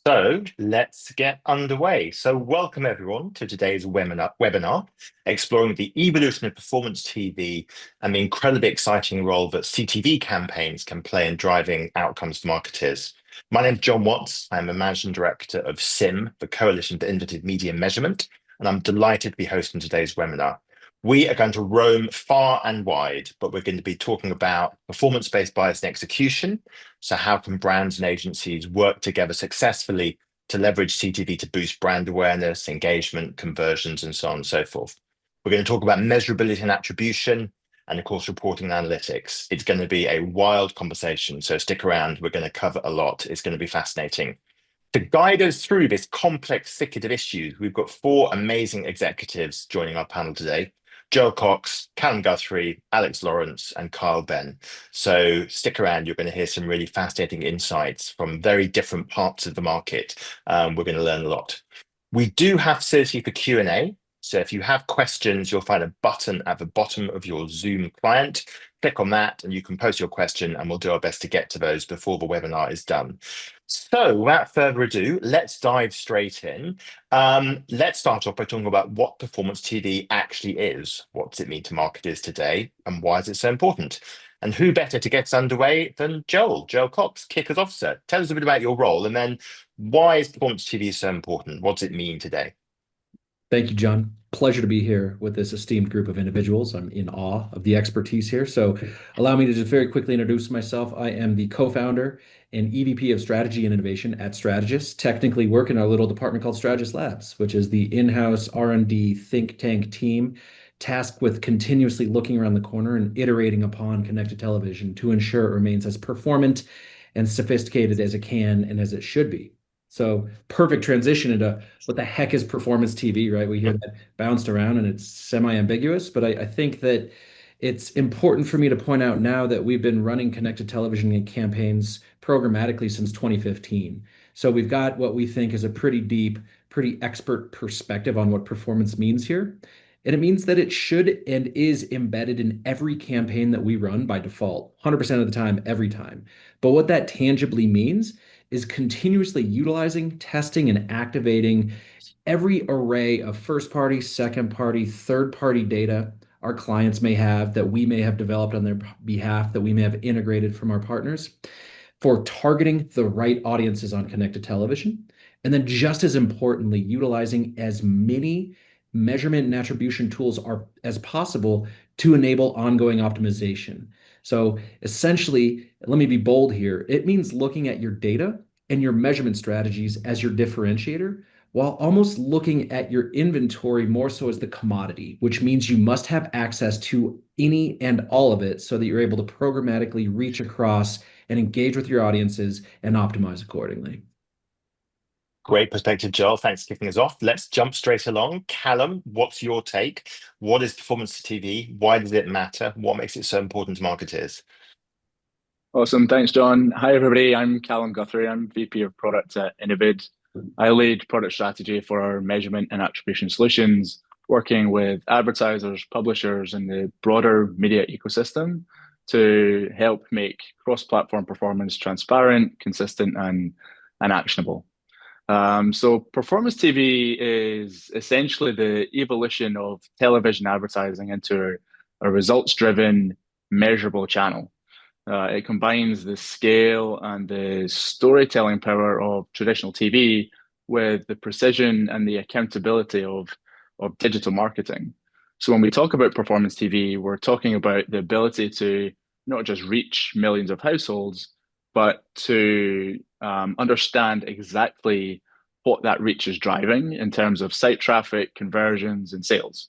So let's get underway. So welcome everyone to today's webinar, exploring the evolution of performance TV and the incredibly exciting role that CTV campaigns can play in driving outcomes for marketers. My name is John Watts. I'm a managing director of CIMM, the Coalition for Innovative Media Measurement, and I'm delighted to be hosting today's webinar. We are going to roam far and wide, but we're going to be talking about performance-based bias and execution. So how can brands and agencies work together successfully to leverage CTV to boost brand awareness, engagement, conversions, and so on and so forth? We're going to talk about measurability and attribution, and of course, reporting and analytics. It's going to be a wild conversation, so stick around. We're going to cover a lot. It's going to be fascinating. To guide us through this complex thicket of issues, we've got four amazing executives joining our panel today. Joel Cox, Callum Guthrie, Alex Lawrence, and Kyle Benn. So stick around, you're going to hear some really fascinating insights from very different parts of the market. We're going to learn a lot. We do have facility for Q&A. So if you have questions, you'll find a button at the bottom of your Zoom client. Click on that and you can post your question and we'll do our best to get to those before the webinar is done. So without further ado, let's dive straight in. Let's start off by talking about what performance TV actually is. What does it mean to marketers today and why is it so important? And who better to get us underway than Joel Cox, kick us off, sir. Tell us a bit about your role and then why is performance TV so important? What does it mean today? Thank you, John. Pleasure to be here with this esteemed group of individuals. I'm in awe of the expertise here. So, allow me to just very quickly introduce myself. I am the co-founder and EVP of Strategy and Innovation at Strategus. Technically, work in our little department called Strategus Labs, which is the in-house R&D think tank team tasked with continuously looking around the corner and iterating upon connected television to ensure it remains as performant and sophisticated as it can and as it should be. So perfect transition into what the heck is performance TV, right? We hear that bounced around and it's semi-ambiguous, but I think that it's important for me to point out now that we've been running connected television campaigns programmatically since 2015. So we've got what we think is a pretty deep, pretty expert perspective on what performance means here. And it means that it should and is embedded in every campaign that we run by default, 100% of the time, every time. But what that tangibly means is continuously utilizing, testing, and activating every array of first party, second party, third party data our clients may have that we may have developed on their behalf, that we may have integrated from our partners for targeting the right audiences on connected television. And then, just as importantly, utilizing as many measurement and attribution tools as possible to enable ongoing optimization. So essentially, let me be bold here. It means looking at your data and your measurement strategies as your differentiator, while almost looking at your inventory more so as the commodity, which means you must have access to any and all of it so that you're able to programmatically reach across and engage with your audiences and optimize accordingly. Great perspective, Joel. Thanks for kicking us off. Let's jump straight along. Callum, what's your take? What is performance TV? Why does it matter? What makes it so important to marketers? Awesome. Thanks, John. Hi, everybody. I'm Callum Guthrie. I'm VP of Product at Innovid. I lead product strategy for our measurement and attribution solutions, working with advertisers, publishers, and the broader media ecosystem to help make cross-platform performance transparent, consistent, and actionable. So performance TV is essentially the evolution of television advertising into a results-driven, measurable channel. It combines the scale and the storytelling power of traditional TV with the precision and the accountability of digital marketing. So when we talk about performance TV, we're talking about the ability to not just reach millions of households, but to understand exactly what that reach is driving in terms of site traffic, conversions, and sales.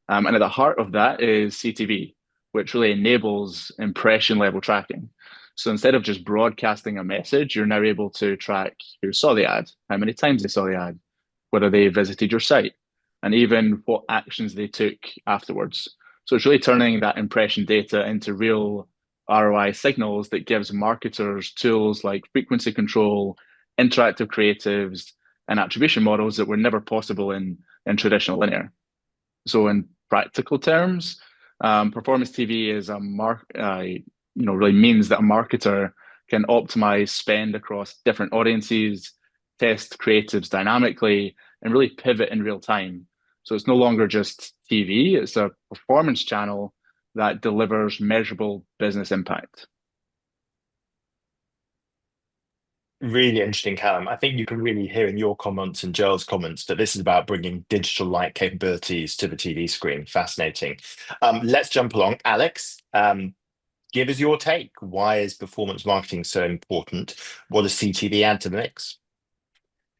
And at the heart of that is CTV, which really enables impression level tracking. So instead of just broadcasting a message, you're now able to track who saw the ad, how many times they saw the ad, whether they visited your site, and even what actions they took afterwards. So it's really turning that impression data into real ROI signals that gives marketers tools like frequency control, interactive creatives, and attribution models that were never possible in traditional linear. So in practical terms, performance TV is really means that a marketer can optimize spend across different audiences, test creatives dynamically, and really pivot in real time. So it's no longer just TV, it's a performance channel that delivers measurable business impact. Really interesting, Callum. I think you can really hear in your comments and Joel's comments that this is about bringing digital-like capabilities to the TV screen. Fascinating. Let's jump along. Alex, give us your take. Why is performance marketing so important? What does CTV add to the mix?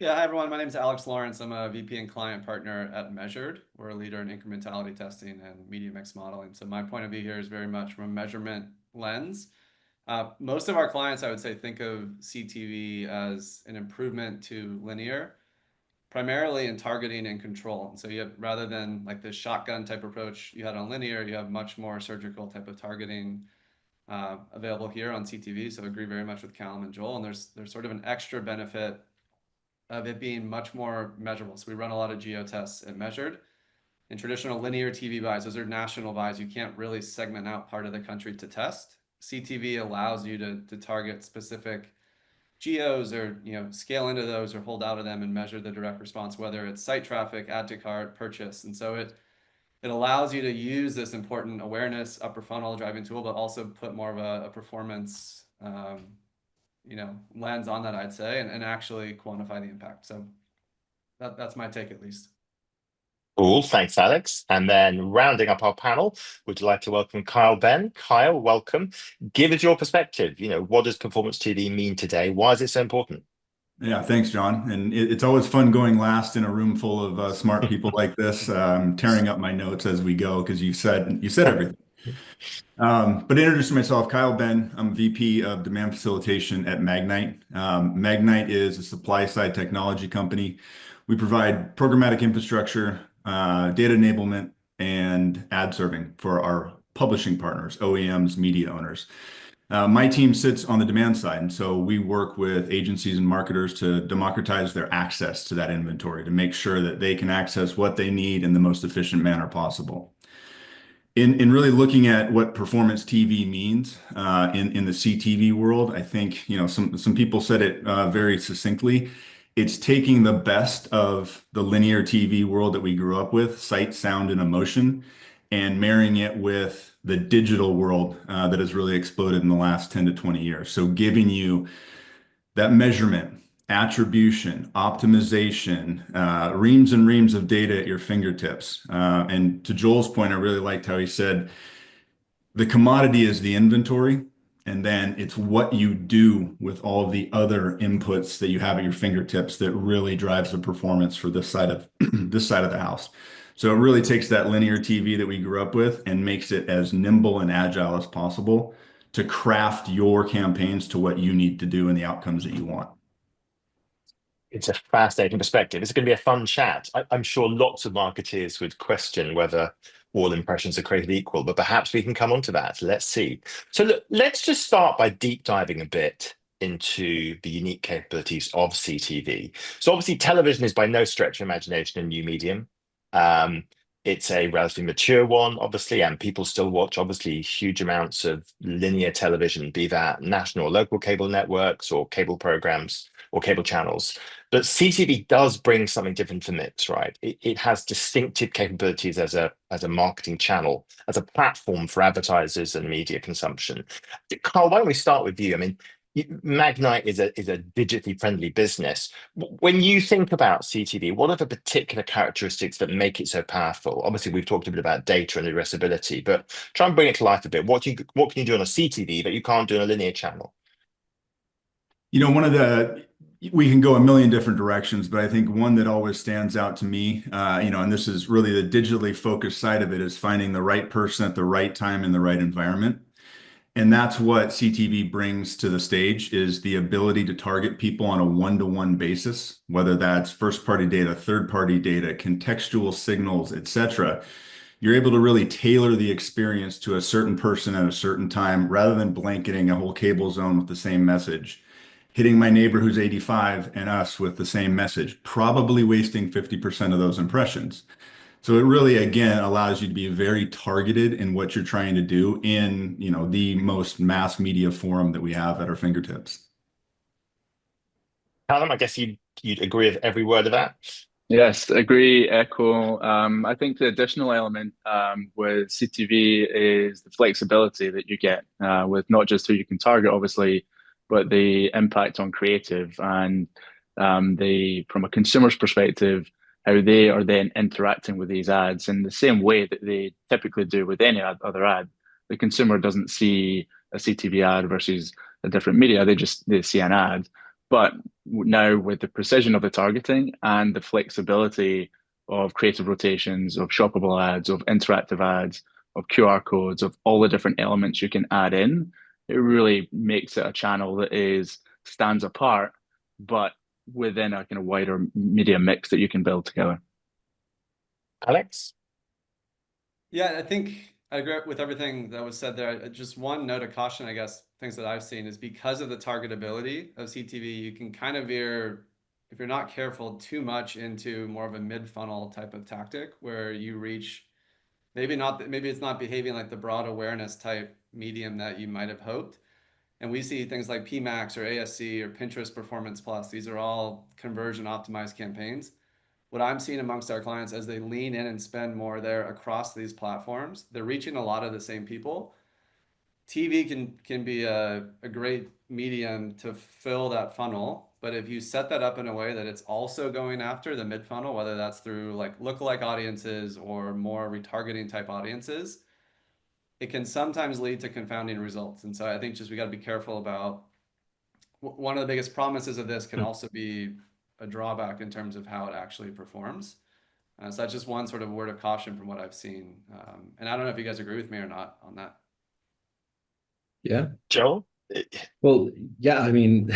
Yeah, hi everyone. My name is Alex Lawrence. I'm a VP and client partner at Measured. We're a leader in incrementality testing and media mix modeling. So my point of view here is very much from a measurement lens. Most of our clients, I would say, think of CTV as an improvement to linear, primarily in targeting and control. And so you have, rather than like this shotgun type approach you had on linear, you have much more surgical type of targeting available here on CTV. So I agree very much with Callum and Joel. And there's sort of an extra benefit of it being much more measurable. So we run a lot of geo tests at Measured. In traditional linear TV buys, those are national buys. You can't really segment out part of the country to test. CTV allows you to target specific geos, or scale into those or hold out of them and measure the direct response, whether it's site traffic, add to cart, purchase. And so it allows you to use this important awareness upper funnel driving tool, but also put more of a performance lens on that, I'd say, and actually quantify the impact. So that's my take, at least. Cool, thanks, Alex. And then rounding up our panel, would you like to welcome Kyle Ben? Kyle, welcome. Give us your perspective. What does performance TV mean today? Why is it so important? Yeah, thanks, John. And it's always fun going last in a room full of smart people like this, tearing up my notes as we go because you said everything. But introducing myself, Kyle Ben. I'm VP of Demand Facilitation at Magnite. Magnite is a supply-side technology company. We provide programmatic infrastructure, data enablement, and ad serving for our publishing partners, OEMs, media owners. My team sits on the demand side, and so we work with agencies and marketers to democratize their access to that inventory to make sure that they can access what they need in the most efficient manner possible. In really looking at what performance TV means in the CTV world, I think some people said it very succinctly. It's taking the best of the linear TV world that we grew up with, sight, sound, and emotion, and marrying it with the digital world that has really exploded in the last 10 to 20 years. So giving you that measurement, attribution, optimization, reams and reams of data at your fingertips. And to Joel's point, I really liked how he said, the commodity is the inventory, and then it's what you do with all of the other inputs that you have at your fingertips that really drives the performance for this side of the house. So it really takes that linear TV that we grew up with and makes it as nimble and agile as possible to craft your campaigns to what you need to do and the outcomes that you want. It's a fascinating perspective. It's going to be a fun chat. I'm sure lots of marketeers would question whether all impressions are created equal, but perhaps we can come on to that. Let's see. So look, let's just start by deep diving a bit into the unique capabilities of CTV. So obviously television is by no stretch of imagination a new medium. It's a relatively mature one, obviously, and people still watch, obviously, huge amounts of linear television, be that national or local cable networks or cable programs or cable channels. But CTV does bring something different to the mix, right? It has distinctive capabilities as a marketing channel, as a platform for advertisers and media consumption. Carl, why don't we start with you? I mean, Magnite is a digitally friendly business. When you think about CTV, what are the particular characteristics that make it so powerful? Obviously, we've talked a bit about data and addressability, but try and bring it to life a bit. What can you do on a CTV that you can't do on a linear channel? We can go a million different directions, but I think one that always stands out to me, and this is really the digitally focused side of it, is finding the right person at the right time in the right environment. And that's what CTV brings to the stage, is the ability to target people on a one-to-one basis, whether that's first-party data, third-party data, contextual signals, etc. You're able to really tailor the experience to a certain person at a certain time, rather than blanketing a whole cable zone with the same message, hitting my neighbor who's 85 and us with the same message, probably wasting 50% of those impressions. So it really, again, allows you to be very targeted in what you're trying to do in, the most mass media forum that we have at our fingertips. Callum, I guess you you'd agree with every word of that? Yes, agree, echo. I think the additional element with CTV is the flexibility that you get with not just who you can target, obviously, but the impact on creative and from a consumer's perspective, how they are then interacting with these ads in the same way that they typically do with any other ad. The consumer doesn't see a CTV ad versus a different media; they see an ad. But now with the precision of the targeting and the flexibility of creative rotations, of shoppable ads, of interactive ads, of QR codes, of all the different elements you can add in, it really makes it a channel that stands apart, but within a kind of wider media mix that you can build together. Alex? Yeah, I think I agree with everything that was said there. Just one note of caution, I guess, things that I've seen is because of the targetability of CTV, you can kind of veer, if you're not careful, too much into more of a mid-funnel type of tactic where you reach maybe it's not behaving like the broad awareness type medium that you might have hoped. And we see things like PMax or ASC or Pinterest Performance Plus. These are all conversion optimized campaigns. What I'm seeing amongst our clients as they lean in and spend more there across these platforms, they're reaching a lot of the same people. TV can be a great medium to fill that funnel, but if you set that up in a way that it's also going after the mid funnel, whether that's through like lookalike audiences or more retargeting type audiences, it can sometimes lead to confounding results. And so I think just we got to be careful about one of the biggest promises of this can also be a drawback in terms of how it actually performs. So that's just one sort of word of caution from what I've seen. And I don't know if you guys agree with me or not on that. Yeah. Joel? Well, yeah, I mean,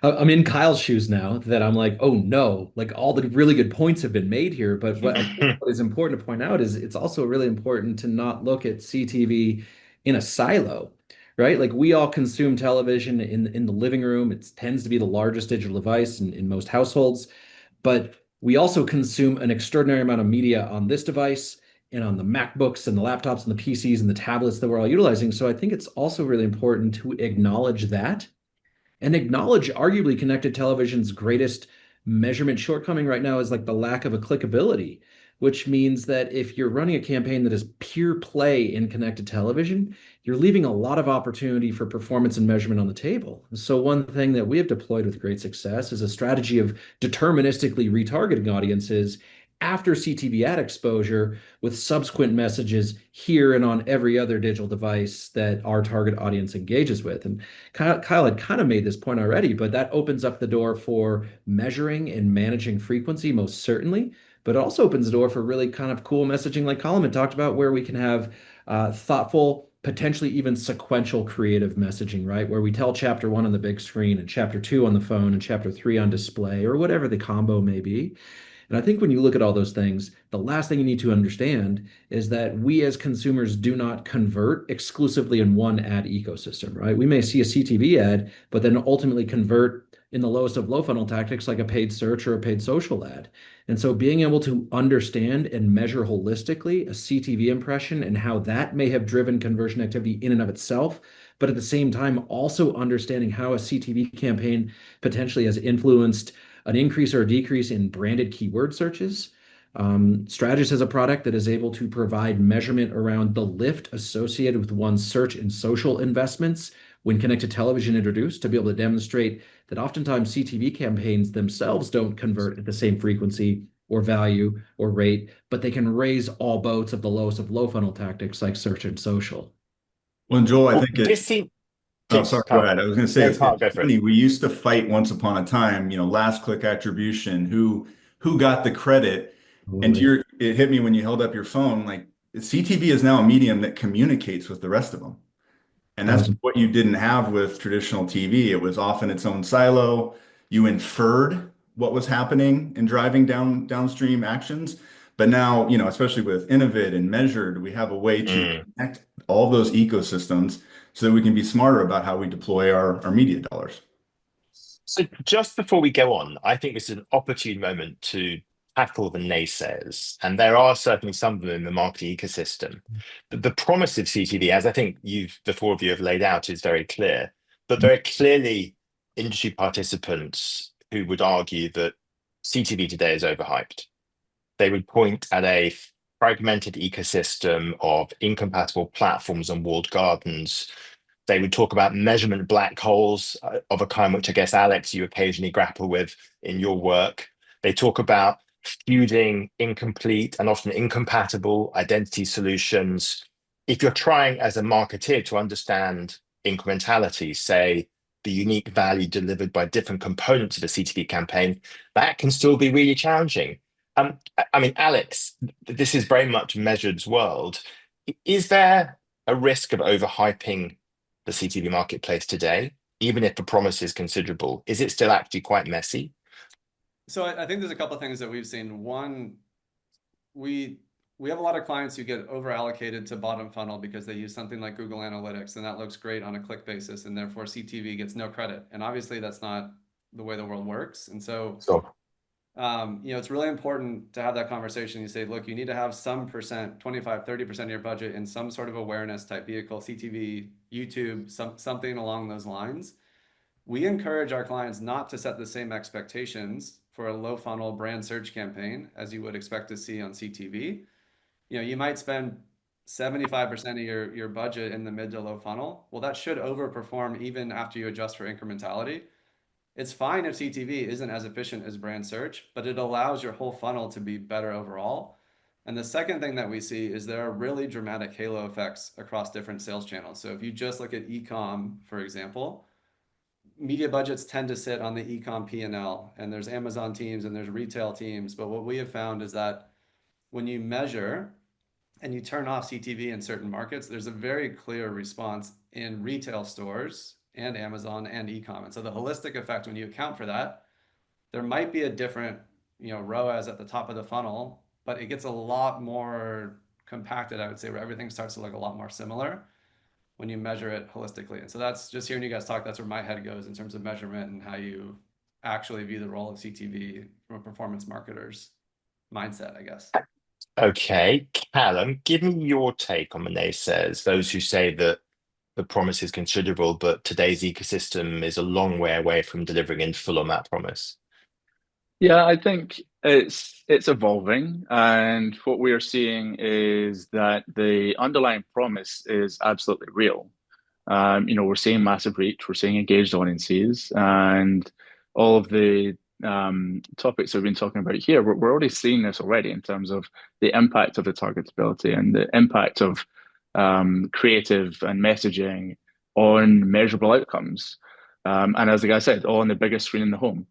I'm in Kyle's shoes now that I'm like, oh no, like all the really good points have been made here. But what I think what is important to point out is it's also really important to not look at CTV in a silo, right? Like we all consume television in the living room. It tends to be the largest digital device in most households, but we also consume an extraordinary amount of media on this device and on the MacBooks and the laptops and the PCs and the tablets that we're all utilizing. So I think it's also really important to acknowledge that and acknowledge arguably connected television's greatest measurement shortcoming right now is like the lack of a clickability, which means that if you're running a campaign that is pure play in connected television, you're leaving a lot of opportunity for performance and measurement on the table. So one thing that we have deployed with great success is a strategy of deterministically retargeting audiences after CTV ad exposure with subsequent messages here and on every other digital device that our target audience engages with. And Kyle had kind of made this point already, but that opens up the door for measuring and managing frequency, most certainly. But it also opens the door for really kind of cool messaging, like Colin had talked about, where we can have thoughtful, potentially even sequential creative messaging, right? Where we tell chapter one on the big screen and chapter two on the phone and chapter three on display or whatever the combo may be. And I think when you look at all those things, the last thing you need to understand is that we as consumers do not convert exclusively in one ad ecosystem, right? We may see a CTV ad, but then ultimately convert in the lowest of low funnel tactics like a paid search or a paid social ad. And so being able to understand and measure holistically a CTV impression and how that may have driven conversion activity in and of itself, but at the same time also understanding how a CTV campaign potentially has influenced an increase or a decrease in branded keyword searches. Strategus has a product that is able to provide measurement around the lift associated with one's search and social investments when connected television introduced to be able to demonstrate that oftentimes CTV campaigns themselves don't convert at the same frequency or value or rate, but they can raise all boats of the lowest of low funnel tactics like search and social. Well, Joel, I Well, think this seems... Oh, Please, sorry, go Carl. ahead. I was going to say No, it's Carl, go for it. funny. We used to fight once upon a time, last click attribution, who got the credit. And it hit me when you held up your phone. Like CTV is now a medium that communicates with the rest of them. And that's what you didn't have with traditional TV. It was often its own silo. You inferred what was happening and driving downstream actions. But now, especially with Innovid and Measured, we have a way to connect all those ecosystems so that we can be smarter about how we deploy our media dollars. So just before we go on, I think this is an opportune moment to tackle the naysayers. And there are certainly some of them in the marketing ecosystem. But the promise of CTV, as I think the four of you have laid out, is very clear. But there are clearly industry participants who would argue that CTV today is overhyped. They would point at a fragmented ecosystem of incompatible platforms and walled gardens. They would talk about measurement black holes of a kind which I guess, Alex, you occasionally grapple with in your work. They talk about feuding incomplete and often incompatible identity solutions. If you're trying as a marketeer to understand incrementality, say the unique value delivered by different components of a CTV campaign, that can still be really challenging. I mean, Alex, this is very much Measured's world. Is there a risk of overhyping the CTV marketplace today, even if the promise is considerable? Is it still actually quite messy? So I think there's a couple of things that we've seen. One, we have a lot of clients who get over allocated to bottom funnel because they use something like Google Analytics, and that looks great on a click basis, and therefore CTV gets no credit. And obviously that's not the way the world works. And so it's really important to have that conversation. You say, look, you need to have some percent, 25, 30% of your budget in some sort of awareness type vehicle, CTV, YouTube, something along those lines. We encourage our clients not to set the same expectations for a low funnel brand search campaign as you would expect to see on CTV. You might spend 75% of your budget in the mid to low funnel. Well, that should overperform even after you adjust for incrementality. It's fine if CTV isn't as efficient as brand search, but it allows your whole funnel to be better overall. And the second thing that we see is there are really dramatic halo effects across different sales channels. So if you just look at e-com, for example, media budgets tend to sit on the e-com P&L, and there's Amazon teams and there's retail teams. But what we have found is that when you measure and you turn off CTV in certain markets, there's a very clear response in retail stores and Amazon and e-com. And so the holistic effect, when you account for that, there might be a different, ROAS at the top of the funnel, but it gets a lot more compacted, I would say, where everything starts to look a lot more similar when you measure it holistically. And so that's just hearing you guys talk, that's where my head goes in terms of measurement and how you actually view the role of CTV from a performance marketer's mindset, I guess. Okay, Callum, give me your take on the naysayers, those who say that the promise is considerable, but today's ecosystem is a long way away from delivering in full on that promise. Yeah, I think it's evolving, and what we are seeing is that the underlying promise is absolutely real. We're seeing massive reach, we're seeing engaged audiences, and all of the topics we've been talking about here, we're already seeing this already in terms of the impact of the targetability and the impact of creative and messaging on measurable outcomes. And as the guy said, all on the biggest screen in the home.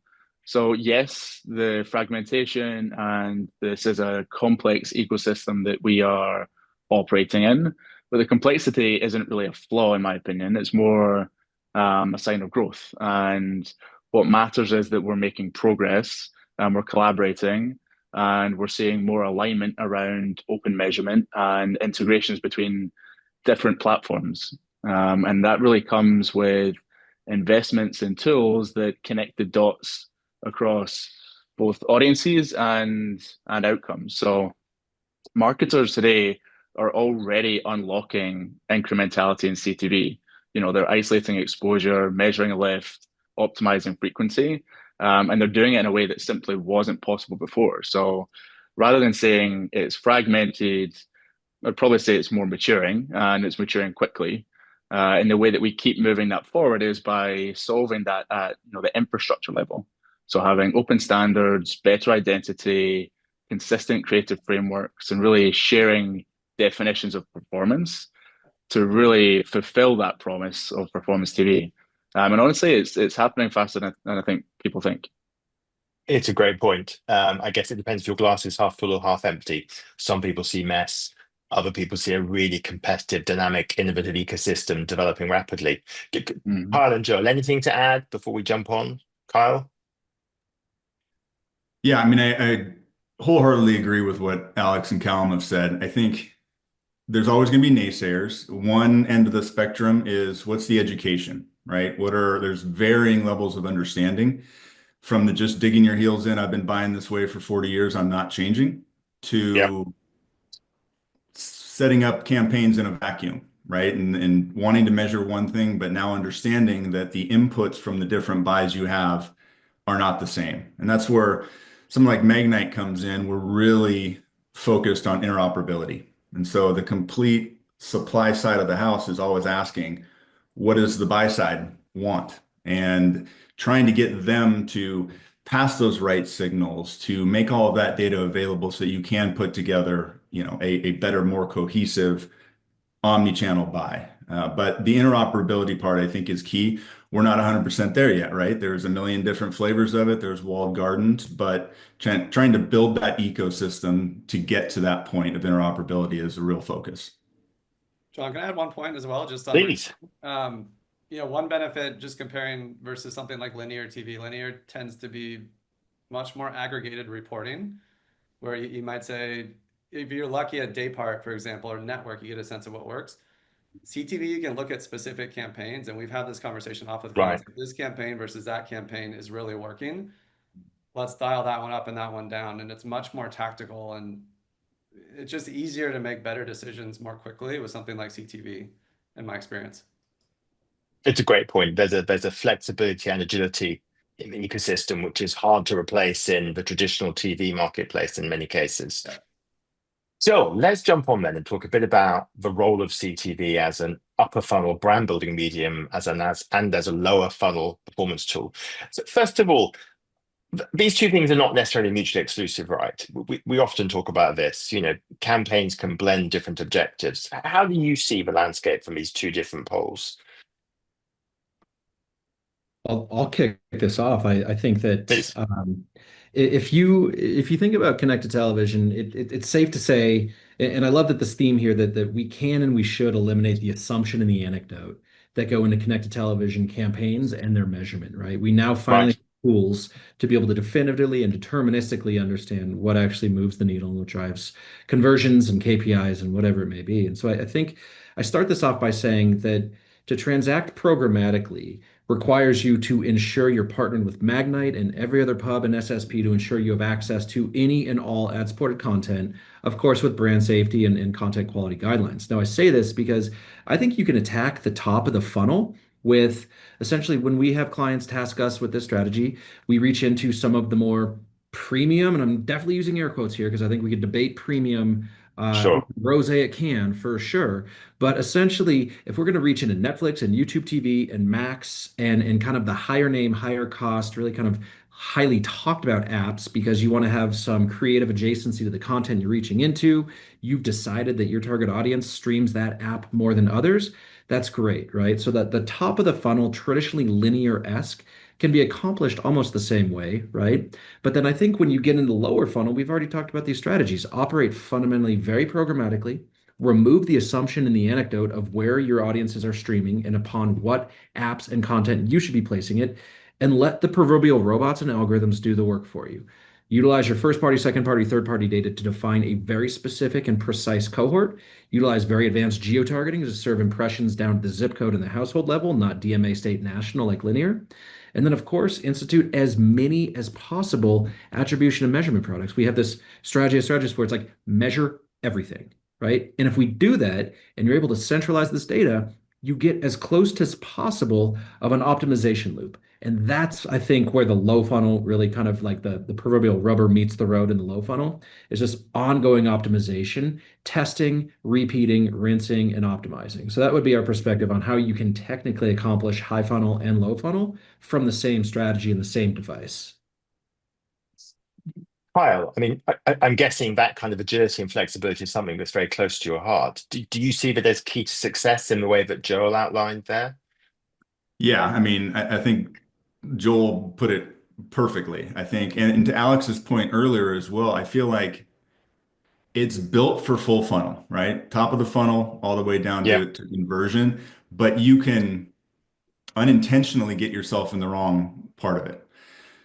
So yes, the fragmentation, and this is a complex ecosystem that we are operating in, but the complexity isn't really a flaw in my opinion. It's more a sign of growth. And what matters is that we're making progress and we're collaborating and we're seeing more alignment around open measurement and integrations between different platforms. And that really comes with investments in tools that connect the dots across both audiences and outcomes. So marketers today are already unlocking incrementality in CTV. They're isolating exposure, measuring lift, optimizing frequency, and they're doing it in a way that simply wasn't possible before. So rather than saying it's fragmented, I'd probably say it's more maturing, and it's maturing quickly. And the way that we keep moving that forward is by solving that at the infrastructure level. So having open standards, better identity, consistent creative frameworks, and really sharing definitions of performance to really fulfill that promise of performance TV. And honestly, it's happening faster than I think people think. It's a great point. I guess it depends if your glass is half full or half empty. Some people see mess. Other people see a really competitive, dynamic, innovative ecosystem developing rapidly. Kyle and Joel, anything to add before we jump on? Kyle? Yeah, I mean, I wholeheartedly agree with what Alex and Callum have said. I think there's always going to be naysayers. One end of the spectrum is what's the education, right? There's varying levels of understanding from the just digging your heels in, I've been buying this way for 40 years, I'm not changing, to setting up campaigns in a vacuum, right? And wanting to measure one thing, but now understanding that the inputs from the different buys you have are not the same. And that's where something like Magnite comes in. We're really focused on interoperability. And so the complete supply side of the house is always asking, what does the buy side want? And trying to get them to pass those right signals to make all of that data available so that you can put together, a better, more cohesive omni-channel buy. But the interoperability part, I think, is key. We're not 100% there yet, right? There's a million different flavors of it. There's walled gardens, but trying to build that ecosystem to get to that point of interoperability is a real focus. John, can I add one point as well? Just on, Please. one benefit just comparing versus something like linear TV. Linear tends to be much more aggregated reporting, where you might say, if you're lucky at day part, for example, or network, you get a sense of what works. CTV, you can look at specific campaigns, and we've had this conversation off with clients. Right. This campaign versus that campaign is really working. Let's dial that one up and that one down. And it's much more tactical, and it's just easier to make better decisions more quickly with something like CTV, in my experience. It's a great point. There's a flexibility and agility in the ecosystem, which is hard to replace in the traditional TV marketplace in many cases. Yeah. So let's jump on then and talk a bit about the role of CTV as an upper funnel brand building medium as a lower funnel performance tool. So first of all, these two things are not necessarily mutually exclusive, right? We often talk about this. Campaigns can blend different objectives. How do you see the landscape from these two different poles? I'll kick this off. I think that Please. if you think about connected television, it's safe to say, and I love that this theme here that we can and we should eliminate the assumption and the anecdote that go into connected television campaigns and their measurement, right? We now finally Right. have tools to be able to definitively and deterministically understand what actually moves the needle and what drives conversions and KPIs and whatever it may be. And so I think I start this off by saying that to transact programmatically requires you to ensure you're partnered with Magnite and every other pub and SSP to ensure you have access to any and all ad-supported content, of course, with brand safety and content quality guidelines. Now, I say this because I think you can attack the top of the funnel with essentially when we have clients task us with this strategy, we reach into some of the more premium, and I'm definitely using air quotes here because I think we could debate premium Sure. rose it can for sure. But essentially, if we're going to reach into Netflix and YouTube TV and Max and kind of the higher name, higher cost, really kind of highly talked about apps because you want to have some creative adjacency to the content you're reaching into, you've decided that your target audience streams that app more than others. That's great, right? So that the top of the funnel, traditionally linear-esque, can be accomplished almost the same way, right? But then I think when you get into the lower funnel, we've already talked about these strategies, operate fundamentally very programmatically, remove the assumption and the anecdote of where your audiences are streaming and upon what apps and content you should be placing it, and let the proverbial robots and algorithms do the work for you. Utilize your first party, second party, third party data to define a very specific and precise cohort. Utilize very advanced geo-targeting to serve impressions down to the zip code and the household level, not DMA state national like linear. And then, of course, institute as many as possible attribution and measurement products. We have this strategy where it's like measure everything, right? And if we do that and you're able to centralize this data, you get as close as possible of an optimization loop. And that's, I think, where the low funnel really kind of like the proverbial rubber meets the road in the low funnel is just ongoing optimization, testing, repeating, rinsing, and optimizing. So that would be our perspective on how you can technically accomplish high funnel and low funnel from the same strategy and the same device. Kyle, I mean, I'm guessing that kind of agility and flexibility is something that's very close to your heart. Do you see that as key to success in the way that Joel outlined there? Yeah, I mean, I think Joel put it perfectly, I think. And to Alex's point earlier as well, I feel like it's built for full funnel, right? Top of the funnel, all the way down Yeah. to conversion, but you can unintentionally get yourself in the wrong part of it.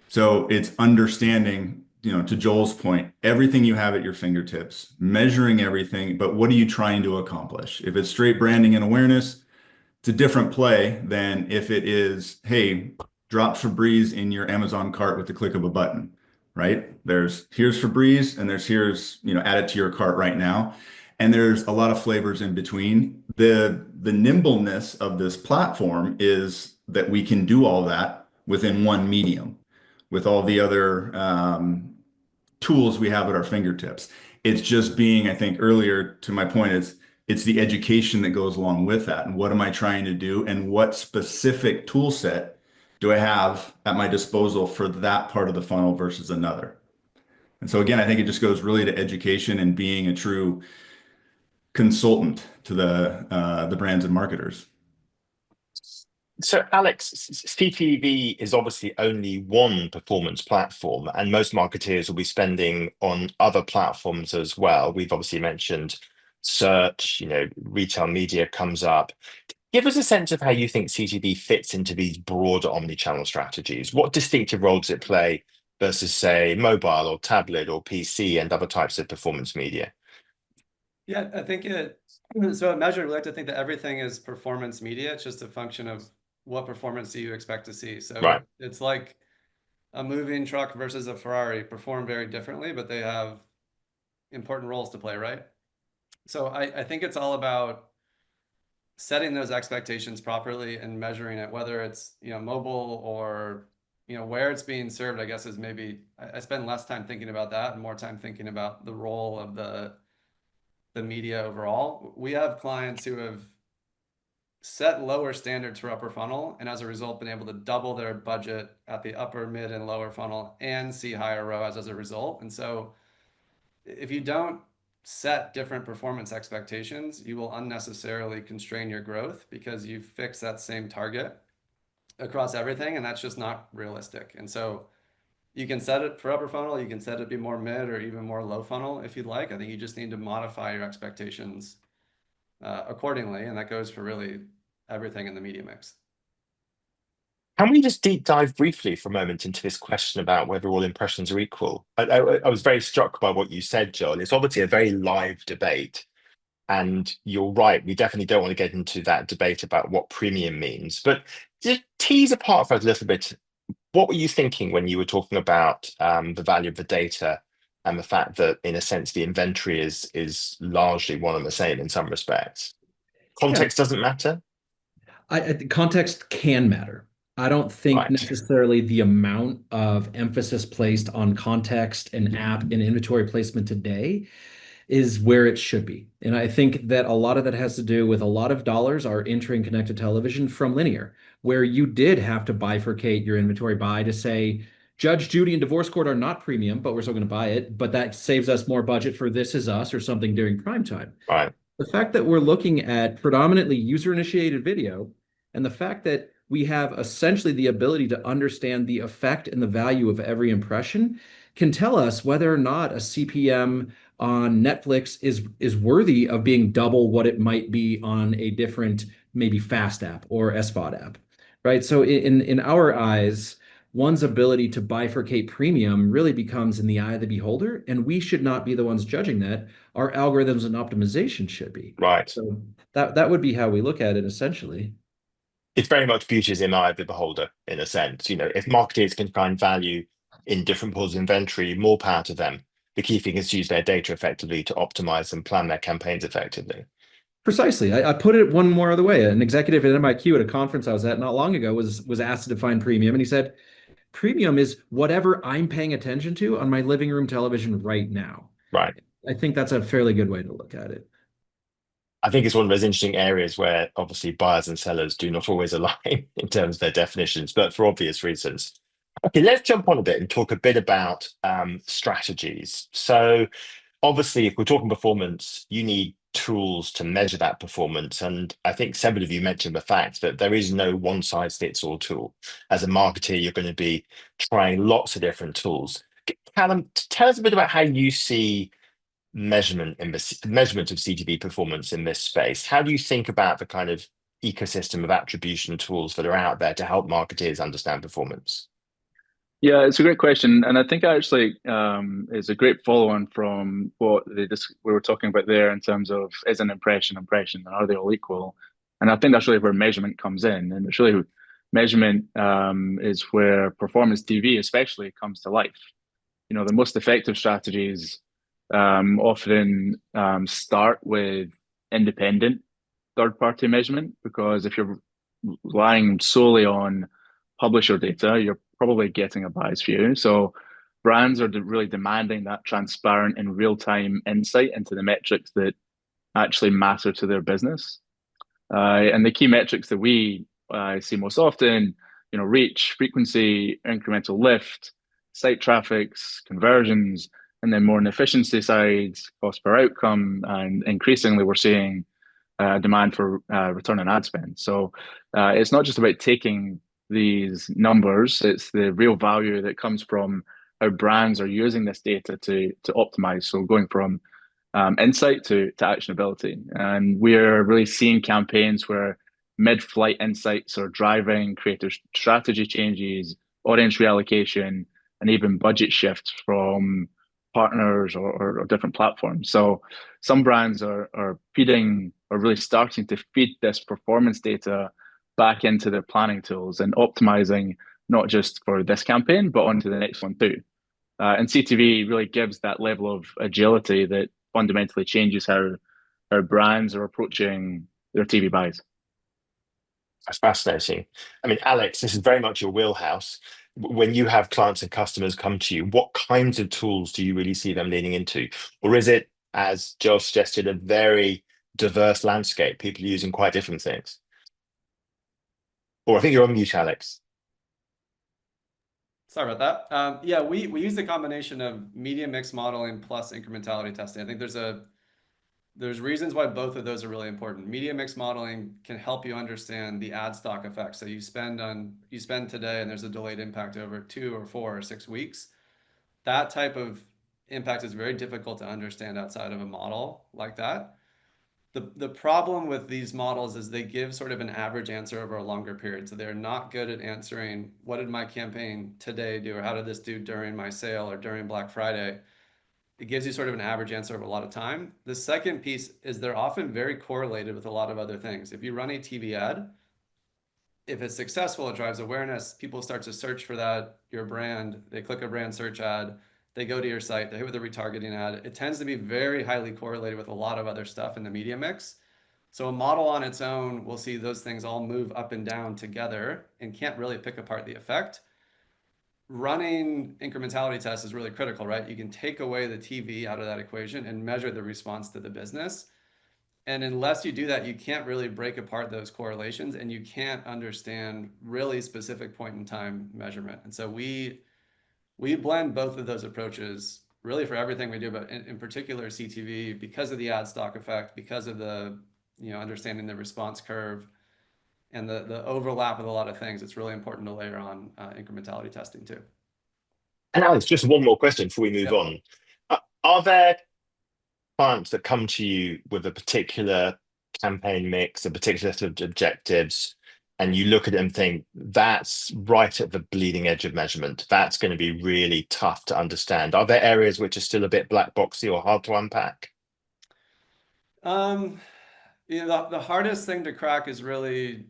So it's understanding, to Joel's point, everything you have at your fingertips, measuring everything, but what are you trying to accomplish? If it's straight branding and awareness, it's a different play than if it is, hey, drop Febreze in your Amazon cart with the click of a button, right? Here's Febreze and here's, add it to your cart right now. And there's a lot of flavors in between. The nimbleness of this platform is that we can do all that within one medium. with all the other tools we have at our fingertips. It's just being, I think earlier to my point, it's the education that goes along with that. And what am I trying to do? And what specific tool set do I have at my disposal for that part of the funnel versus another? And so again, I think it just goes really to education and being a true consultant to the brands and marketers. So, Alex, CTV is obviously only one performance platform, and most marketeers will be spending on other platforms as well. We've obviously mentioned search, retail media comes up. Give us a sense of how you think CTV fits into these broader omni-channel strategies. What distinctive role does it play versus, say, mobile or tablet or PC and other types of performance media? Yeah, I think so at Measured, we like to think that everything is performance media. It's just a function of what performance do you expect to see. So Right. it's like a moving truck versus a Ferrari perform very differently, but they have important roles to play, right? So I think it's all about setting those expectations properly and measuring it, whether it's mobile or where it's being served. I guess is maybe I spend less time thinking about that and more time thinking about the role of the media overall. We have clients who have set lower standards for upper funnel and as a result been able to double their budget at the upper, mid, and lower funnel and see higher ROAS as a result. And so if you don't set different performance expectations, you will unnecessarily constrain your growth because you fix that same target across everything, and that's just not realistic. And so you can set it for upper funnel, you can set it to be more mid or even more low funnel if you'd like. I think you just need to modify your expectations accordingly, and that goes for really everything in the media mix. Can we just deep dive briefly for a moment into this question about whether all impressions are equal? I was very struck by what you said, John. It's obviously a very live debate. And you're right, we definitely don't want to get into that debate about what premium means. But just tease apart for us a little bit, what were you thinking when you were talking about the value of the data and the fact that, in a sense, the inventory is largely one and the same in some respects? Context doesn't matter? I think context can matter. I don't think Right. necessarily the amount of emphasis placed on context and app and inventory placement today is where it should be. And I think that a lot of that has to do with a lot of dollars are entering connected television from linear, where you did have to bifurcate your inventory buy to say, Judge Judy and Divorce Court are not premium, but we're still going to buy it. But that saves us more budget for This Is Us or something during prime time. Right. The fact that we're looking at predominantly user-initiated video and the fact that we have essentially the ability to understand the effect and the value of every impression can tell us whether or not a CPM on Netflix is worthy of being double what it might be on a different, maybe fast app or SVOD app, right? So in our eyes, one's ability to bifurcate premium really becomes in the eye of the beholder, and we should not be the ones judging that. Our algorithms and optimization should be. Right. So that would be how we look at it essentially. It's very much beauty is in the eye of the beholder, in a sense. If marketers can find value in different pools of inventory, more power to them. The key thing is to use their data effectively to optimize and plan their campaigns effectively. Precisely. I put it one more other way. An executive at MIQ at a conference I was at not long ago was asked to define premium, and he said, premium is whatever I'm paying attention to on my living room television right now. Right. I think that's a fairly good way to look at it. I think it's one of those interesting areas where obviously buyers and sellers do not always align in terms of their definitions, but for obvious reasons. Okay, let's jump on a bit and talk a bit about strategies. So obviously, if we're talking performance, you need tools to measure that performance. And I think several of you mentioned the fact that there is no one size fits all tool. As a marketer, you're going to be trying lots of different tools. Callum, tell us a bit about how you see measurement of CTV performance in this space. How do you think about the kind of ecosystem of attribution tools that are out there to help marketers understand performance? Yeah, it's a great question, and I think actually it's a great follow-on from what we were talking about there in terms of is an impression, and are they all equal? And I think that's really where measurement comes in, and it's really measurement is where performance TV especially comes to life. The most effective strategies often start with independent third-party measurement, because if you're relying solely on publisher data, you're probably getting a biased view. So brands are really demanding that transparent and real-time insight into the metrics that actually matter to their business. And the key metrics that we see most often, reach, frequency, incremental lift, site traffics, conversions, and then more on the efficiency side, cost per outcome, and increasingly we're seeing demand for return on ad spend. So it's not just about taking these numbers; it's the real value that comes from how brands are using this data to optimize. So going from insight to actionability. And we're really seeing campaigns where mid-flight insights are driving creative strategy changes, audience reallocation, and even budget shifts from partners or different platforms. So some brands are feeding or really starting to feed this performance data back into their planning tools and optimizing not just for this campaign, but onto the next one too. And CTV really gives that level of agility that fundamentally changes how brands are approaching their TV buys. That's fascinating. I mean, Alex, this is very much your wheelhouse. When you have clients and customers come to you, what kinds of tools do you really see them leaning into? Or is it, as Joel suggested, a very diverse landscape, people using quite different things? Or I think you're on mute, Alex. Sorry about that. Yeah, we use the combination of media mix modeling plus incrementality testing. I think there's reasons why both of those are really important. Media mix modeling can help you understand the ad stock effect. So you spend today and there's a delayed impact over 2 or 4 or 6 weeks. That type of impact is very difficult to understand outside of a model like that. The problem with these models is they give sort of an average answer over a longer period. So they're not good at answering what did my campaign today do, or how did this do during my sale or during Black Friday. It gives you sort of an average answer over a lot of time. The second piece is they're often very correlated with a lot of other things. If you run a TV ad, if it's successful, it drives awareness. People start to search for that, your brand. They click a brand search ad. They go to your site. They hit with a retargeting ad. It tends to be very highly correlated with a lot of other stuff in the media mix. So a model on its own will see those things all move up and down together and can't really pick apart the effect. Running incrementality tests is really critical, right? You can take away the TV out of that equation and measure the response to the business. And unless you do that, you can't really break apart those correlations and you can't understand really specific point in time measurement. And so we blend both of those approaches really for everything we do, but in particular CTV, because of the ad stock effect, because of the understanding the response curve and the overlap with a lot of things. It's really important to layer on incrementality testing too. And Alex, just one more question before we move Yep. on. Are there clients that come to you with a particular campaign mix, a particular set of objectives, and you look at it and think that's right at the bleeding edge of measurement? That's going to be really tough to understand. Are there areas which are still a bit black boxy or hard to unpack? The hardest thing to crack is really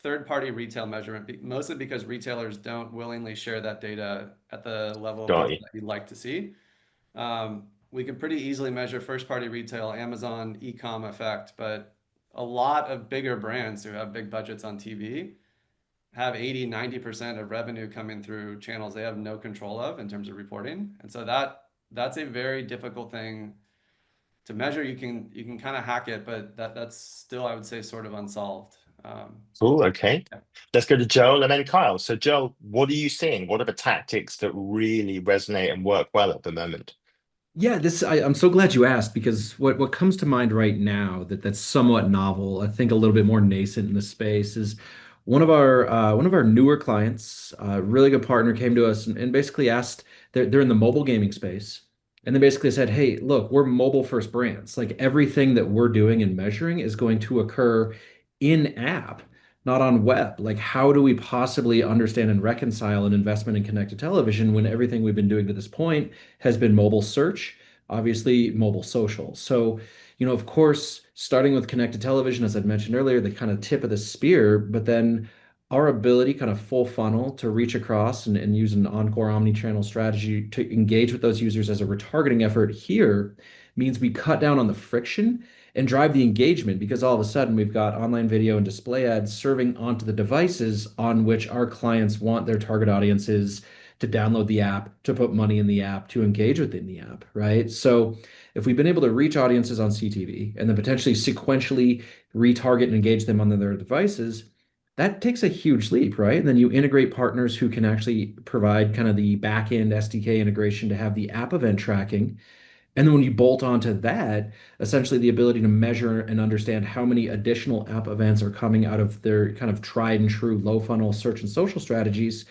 third-party retail measurement, mostly because retailers don't willingly share that data at the level of detail that you'd like to see. We can pretty easily measure first-party retail, Amazon, e-com effect, but a lot of bigger brands who have big budgets on TV have 80-90% of revenue coming through channels they have no control of in terms of reporting. And so that's a very difficult thing to measure. You can kind of hack it, but that's still, I would say, sort of unsolved. Cool. Okay. Yeah. Let's go to Joel and then Kyle. So Joel, what are you seeing? What are the tactics that really resonate and work well at the moment? Yeah, I'm so glad you asked because what comes to mind right now that's somewhat novel, I think a little bit more nascent in the space is one of our newer clients, a really good partner came to us and basically asked they're in the mobile gaming space. And they basically said, hey, look, we're mobile first brands. Like everything that we're doing and measuring is going to occur in app, not on web. Like, how do we possibly understand and reconcile an investment in connected television when everything we've been doing to this point has been mobile search, obviously mobile social? So, of course, starting with connected television, as I'd mentioned earlier, the kind of tip of the spear, but then our ability kind of full funnel to reach across and use an encore omni-channel strategy to engage with those users as a retargeting effort here means we cut down on the friction and drive the engagement, because all of a sudden we've got online video and display ads serving onto the devices on which our clients want their target audiences to download the app, to put money in the app, to engage within the app, right? So if we've been able to reach audiences on CTV and then potentially sequentially retarget and engage them on their devices, that takes a huge leap, right? And then you integrate partners who can actually provide kind of the back end SDK integration to have the app event tracking. And then when you bolt onto that, essentially the ability to measure and understand how many additional app events are coming out of their kind of tried and true low funnel search and social strategies.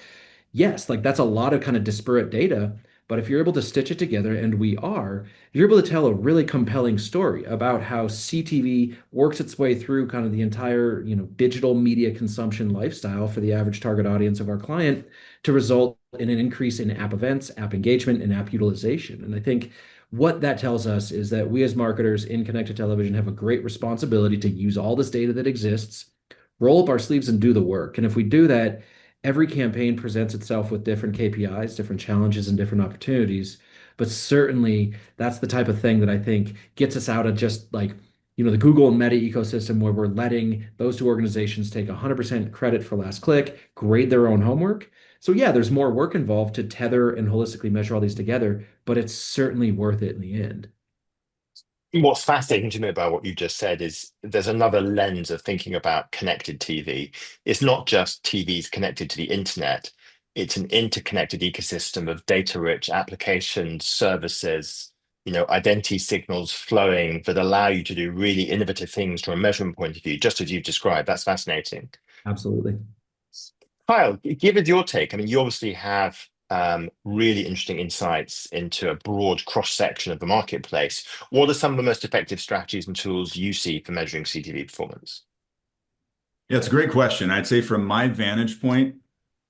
Yes, like that's a lot of kind of disparate data, but if you're able to stitch it together, and we are, you're able to tell a really compelling story about how CTV works its way through kind of the entire, digital media consumption lifestyle for the average target audience of our client to result in an increase in app events, app engagement, and app utilization. And I think what that tells us is that we as marketers in connected television have a great responsibility to use all this data that exists, roll up our sleeves and do the work. And if we do that, every campaign presents itself with different KPIs, different challenges, and different opportunities. But certainly, that's the type of thing that I think gets us out of just like, the Google and Meta ecosystem where we're letting those two organizations take 100% credit for last click, grade their own homework. So, yeah, there's more work involved to tether and holistically measure all these together, but it's certainly worth it in the end. What's fascinating to me about what you just said is there's another lens of thinking about connected TV. It's not just TVs connected to the internet, it's an interconnected ecosystem of data-rich applications, services, identity signals flowing that allow you to do really innovative things from a measurement point of view, just as you've described. That's fascinating. Absolutely. Kyle, give us your take. I mean, you obviously have really interesting insights into a broad cross-section of the marketplace. What are some of the most effective strategies and tools you see for measuring CTV performance? Yeah, it's a great question. I'd say from my vantage point,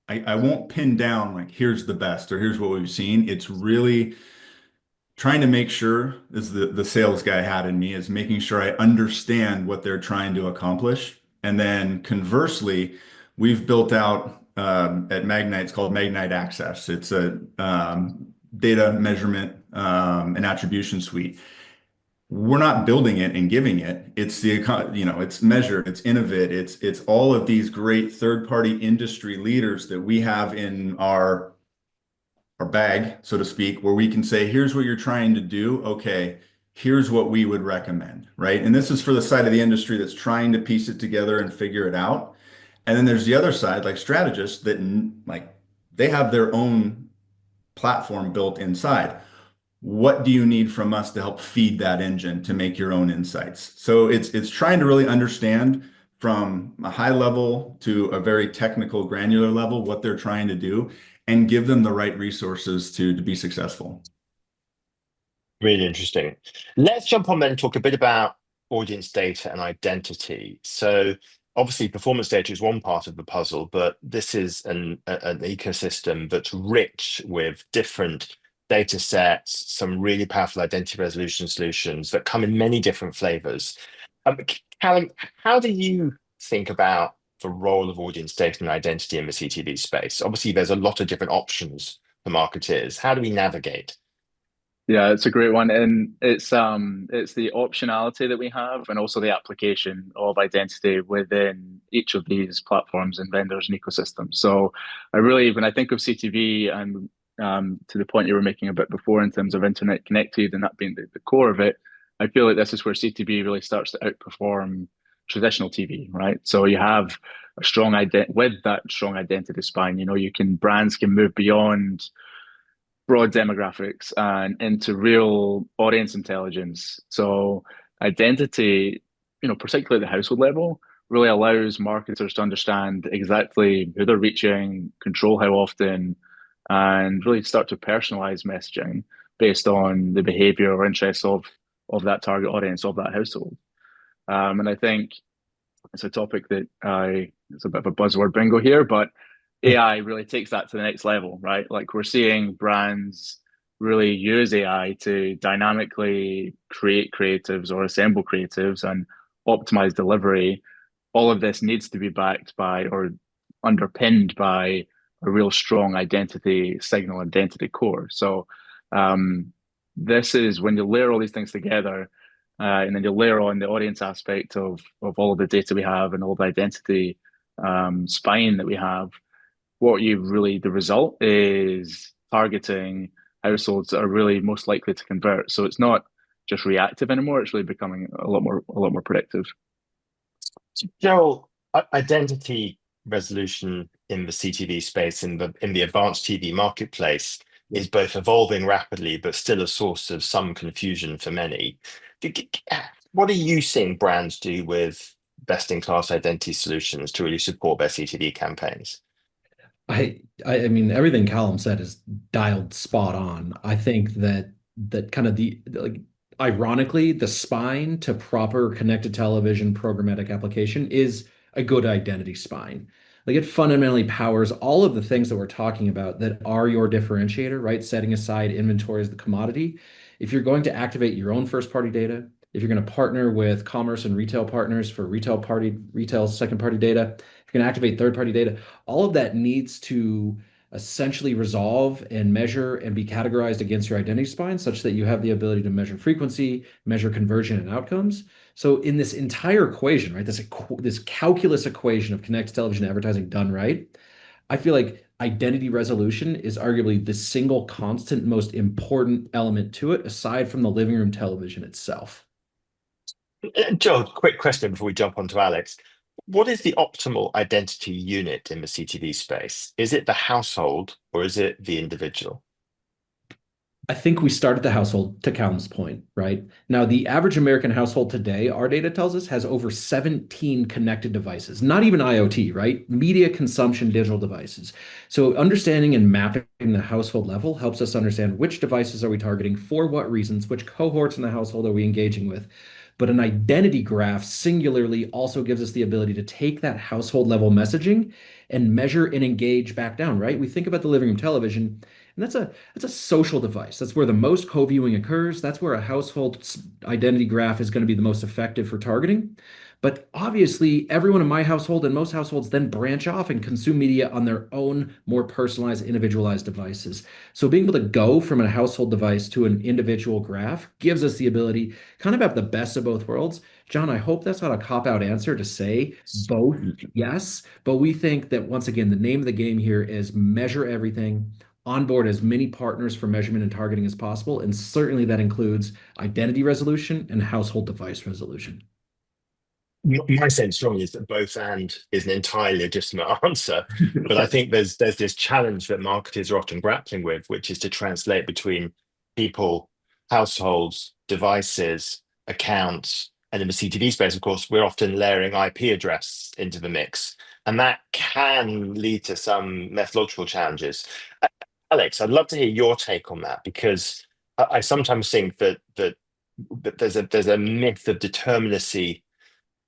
I won't pin down like here's the best or here's what we've seen. It's really trying to make sure, as the sales guy had in me, is making sure I understand what they're trying to accomplish. And then conversely, we've built out at Magnite, it's called Magnite Access. It's a data measurement and attribution suite. We're not building it and giving it. It's it's Measured, it's Innovid, it's all of these great third-party industry leaders that we have in our bag, so to speak, where we can say, here's what you're trying to do. Okay, here's what we would recommend, right? And this is for the side of the industry that's trying to piece it together and figure it out. And then there's the other side, like Strategists, that like they have their own platform built inside. What do you need from us to help feed that engine to make your own insights? So it's trying to really understand from a high level to a very technical, granular level what they're trying to do and give them the right resources to be successful. Really interesting. Let's jump on then and talk a bit about audience data and identity. So obviously performance data is one part of the puzzle, but this is an ecosystem that's rich with different data sets, some really powerful identity resolution solutions that come in many different flavors. Callum, how do you think about the role of audience data and identity in the CTV space? Obviously, there's a lot of different options for marketers. How do we navigate? Yeah, it's a great one, and it's the optionality that we have, and also the application of identity within each of these platforms and vendors and ecosystems. So, when I think of CTV, and to the point you were making a bit before in terms of internet connected and that being the core of it, I feel like this is where CTV really starts to outperform traditional TV, right? So you have a strong with that strong identity spine. Brands can move beyond broad demographics and into real audience intelligence. So identity, particularly at the household level, really allows marketers to understand exactly who they're reaching, control how often, and really start to personalize messaging based on the behavior or interests of that target audience of that household. And I think it's a topic that it's a bit of a buzzword bingo here, but AI really takes that to the next level, right? Like we're seeing brands really use AI to dynamically create creatives or assemble creatives and optimize delivery. All of this needs to be backed by or underpinned by a real strong identity core. So this is when you layer all these things together, and then you layer on the audience aspect of all of the data we have and all the identity spine that we have. The result is targeting households that are really most likely to convert. So it's not just reactive anymore. It's really becoming a lot more predictive. Joel, identity resolution in the CTV space, in the advanced TV marketplace, is both evolving rapidly, but still a source of some confusion for many. What are you seeing brands do with best-in-class identity solutions to really support their CTV campaigns? I mean everything Callum said is dialed spot on. I think that kind of like ironically the spine to proper connected television programmatic application is a good identity spine. Like it fundamentally powers all of the things that we're talking about that are your differentiator, right? Setting aside inventory as the commodity. If you're going to activate your own first party data, if you're going to partner with commerce and retail partners for retail second party data, if you're going to activate third party data, all of that needs to essentially resolve and measure and be categorized against your identity spine such that you have the ability to measure frequency, measure conversion and outcomes. So in this entire equation, right, this calculus equation of connected television advertising done right, I feel like identity resolution is arguably the single constant most important element to it, aside from the living room television itself. Joel, quick question before we jump on to Alex. What is the optimal identity unit in the CTV space? Is it the household or is it the individual? I think we start at the household, to Callum's point, right? Now, the average American household today, our data tells us, has over 17 connected devices, not even IoT, right? Media consumption digital devices. So understanding and mapping the household level helps us understand which devices are we targeting, for what reasons, which cohorts in the household are we engaging with. But an identity graph singularly also gives us the ability to take that household level messaging and measure and engage back down, right? We think about the living room television, and that's a social device. That's where the most co-viewing occurs. That's where a household identity graph is going to be the most effective for targeting. But obviously, everyone in my household and most households then branch off and consume media on their own, more personalized, individualized devices. So being able to go from a household device to an individual graph gives us the ability kind of have the best of both worlds. John, I hope that's not a cop-out answer to say both, yes, but we think that once again, the name of the game here is measure everything, onboard as many partners for measurement and targeting as possible, and certainly that includes identity resolution and household device resolution. My sense strongly is that both and is an entirely legitimate answer, but I think there's this challenge that marketers are often grappling with, which is to translate between people, households, devices, accounts, and in the CTV space, of course, we're often layering IP address into the mix, and that can lead to some methodological challenges. Alex, I'd love to hear your take on that because I sometimes think that there's a myth of determinacy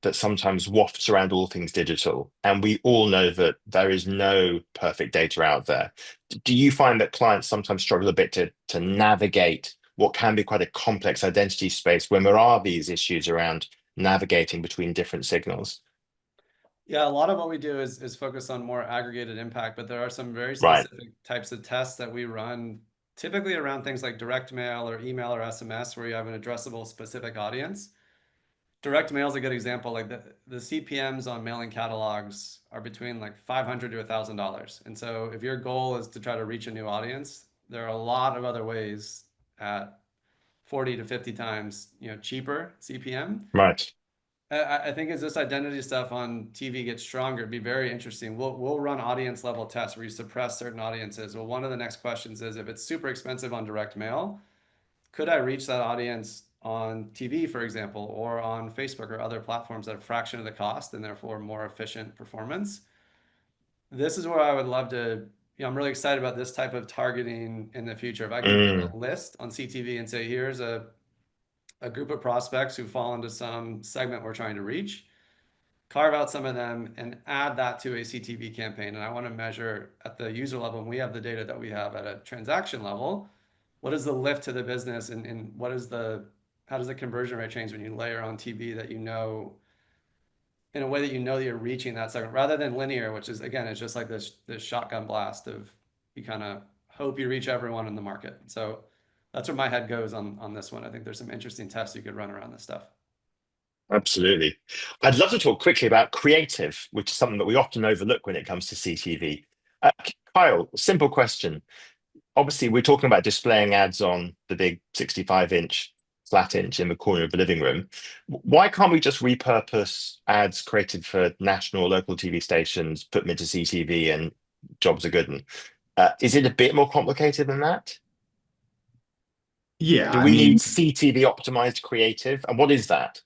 that sometimes wafts around all things digital. And we all know that there is no perfect data out there. Do you find that clients sometimes struggle a bit to navigate what can be quite a complex identity space when there are these issues around navigating between different signals? Yeah, a lot of what we do is focus on more aggregated impact, but there are some very Right. specific types of tests that we run, typically around things like direct mail or email or SMS, where you have an addressable specific audience. Direct mail is a good example. Like the CPMs on mailing catalogs are between like $500 to $1,000. And so if your goal is to try to reach a new audience, there are a lot of other ways at 40 to 50 times, cheaper CPM. Right. I think as this identity stuff on TV gets stronger, it'd be very interesting. We'll run audience level tests where you suppress certain audiences. Well, one of the next questions is if it's super expensive on direct mail, could I reach that audience on TV, for example, or on Facebook or other platforms at a fraction of the cost and therefore more efficient performance? This is where I would love to, I'm really excited about this type of targeting in the future. If I can build Mm, a list on CTV and say, here's a group of prospects who fall into some segment we're trying to reach, carve out some of them and add that to a CTV campaign. And I want to measure at the user level, and we have the data that we have at a transaction level. What is the lift to the business and how does the conversion rate change when you layer on TV that in a way that that you're reaching that segment rather than linear, which is again, it's just like this shotgun blast of you kind of hope you reach everyone in the market. So that's where my head goes on this one. I think there's some interesting tests you could run around this stuff. Absolutely. I'd love to talk quickly about creative, which is something that we often overlook when it comes to CTV. Kyle, simple question. Obviously, we're talking about displaying ads on the big 65-inch flat inch in the corner of the living room. Why can't we just repurpose ads created for national or local TV stations, put them into CTV, and jobs are good? And is it a bit more complicated than that? Yeah, Do I we mean, need CTV optimized creative? And what is that?